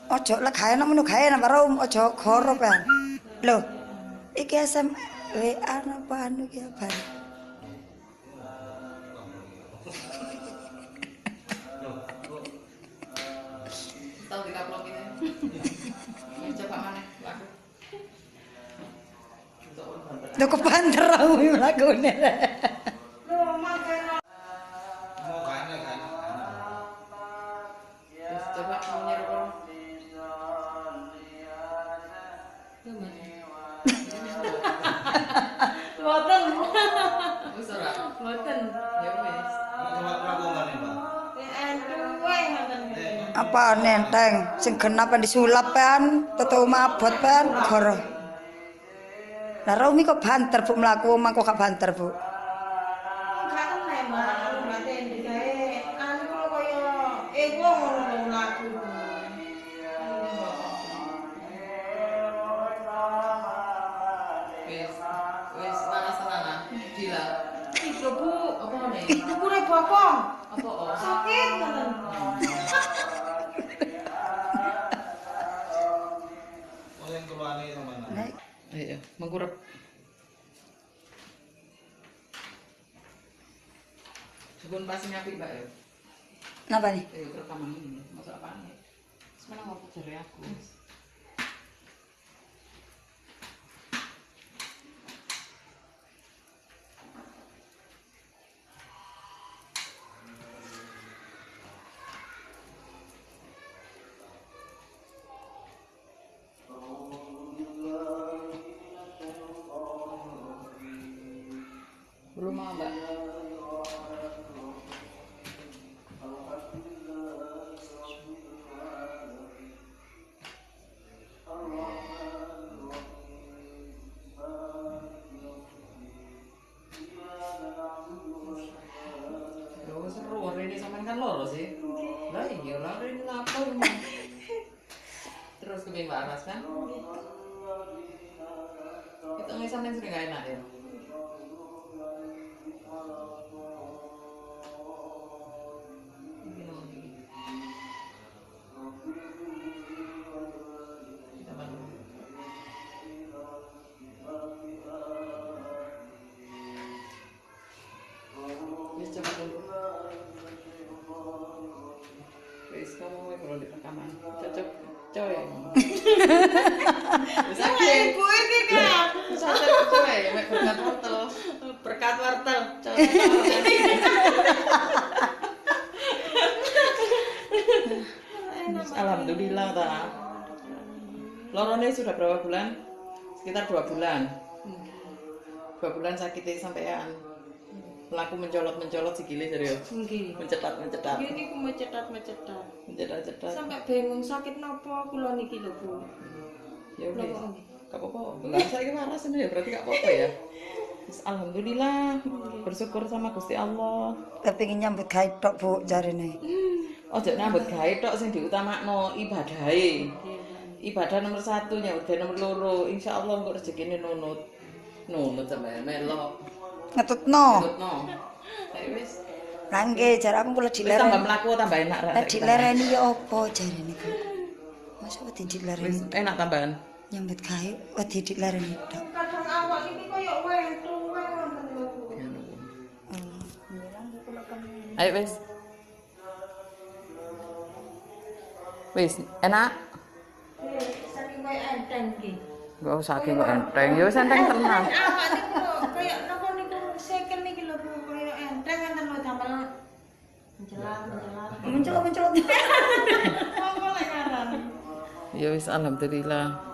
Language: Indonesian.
Ojo lek gawe ngono gawe nang karo ojo goro kan. Lho, iki SM WA napa anu ki apa? Tahu dikaplok ini. Coba mana lagu. Lho kebanter aku lakune. Apa nenteng sing genap disulap kan tetu mabot kan goro. Lah Romi kok banter Bu mlaku omah kok gak banter Bu. Enggak enak Mbak, berarti digawe anu kaya wong ngono mlaku. Wis panas-panas. Gila. Iku Bu, apa nih? Iku rek bokong. Apa oh? Sakit ngoten. Iya, mengkurep. Sebelum pasti nyapik Mbak ya. Napa nih? Rekaman ini, masuk apaan nih? Sebenarnya ngapa jari aku? Belum mau Mbak. Seru, hari ini sampean kan loro sih. Lah iya, lah hari ini lapar. Terus keping waras kan? Itu ngesan yang sering gak enak ya. Wis coba dulu. Wis kamu mau kalau di rekaman cocok coy. Sakit. Ibu iki kan. Cocok coy, berkat wortel. Berkat wortel. Cocok. Alhamdulillah ta. Lorone sudah berapa bulan? Sekitar 2 bulan. 2 bulan sakitnya sampean. Melaku mencolot sikile serius. Nggih. Mencetat. Nggih niku mencetat. Mencetat. Sampai bingung sakit napa kula niki lho Bu. Ya wis. Gak apa-apa. Lah saiki waras ya berarti gak apa-apa ya. Terus alhamdulillah bersyukur sama Gusti Allah. Kepengin nyambut gawe tok Bu jarine. Ojo nyambut gawe tok sing diutamakno ibadahe. Ibadah nomor 1 nyambut gawe nomor 2. Insyaallah engko rezekine nunut. Nunut sampe melok. Ngetutno. Ayo wis. Lah nggih jar aku kula Wis tambah dilereni. mlaku tambah enak ra. Lah dilereni ya apa jarine kok. Masa wedi dilereni. Wis enak tambahan. Nyambut gawe wedi dilereni tok. Kadang awak iki kaya wentu ngoten lho Bu. Ayo wis. Wis enak. Saking kaya enteng iki. Gak usah saking kok enteng. Ya wis enteng tenan. Awak niku kaya napa niku second niki lho Bu, kaya enteng enten lho damel mencelat. Mencolot. Apa lek ngaran? Ya wis alhamdulillah.